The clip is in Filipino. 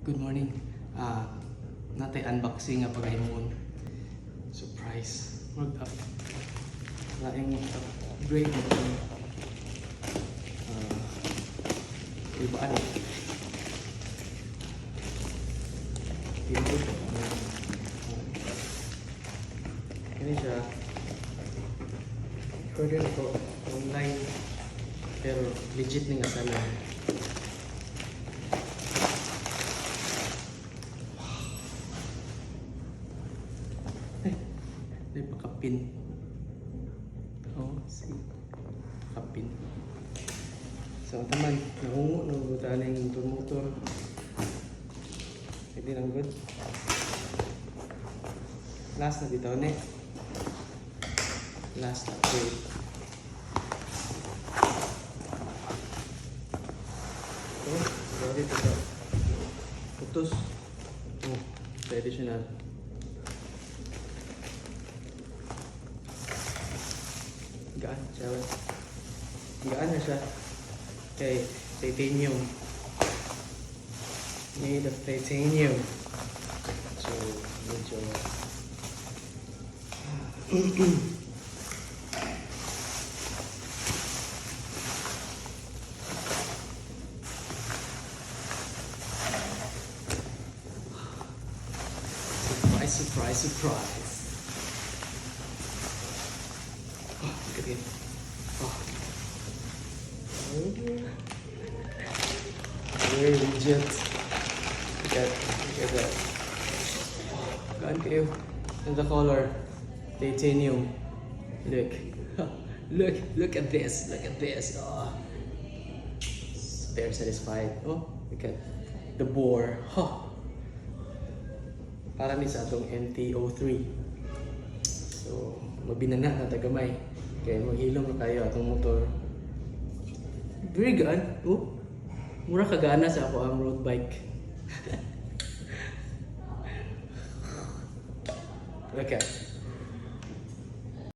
Good morning. Natay unboxing nga pagayong surprise. Mag-up. Laing upgrade mo ito. Ibaan. Pinto. Ini siya. Order ko online. Pero legit ni nga sana. May pakapin. Oh, see. Pakapin. So, taman. Nahungo. Nabutaan yung motor. Hindi lang good. Last na dito, ne? Last upgrade. Oh, sorry dito. Putos. Oh, traditional. Gaan siya. Gaan na siya. Okay, titanium. Made of titanium. So, medyo surprise, surprise. Oh, look at it. Oh. Very legit. Look at that. Gaan kayo. And the color. Titanium. Look. Look at this. Look at this. Oh. Very satisfied. Oh, look at the bore. Oh. Para ni sa atong NT03. So, mabinana na tagamay. Kaya maghilom na kayo atong motor. Very good. Oh, mura kagana sa ako ang road bike. Okay.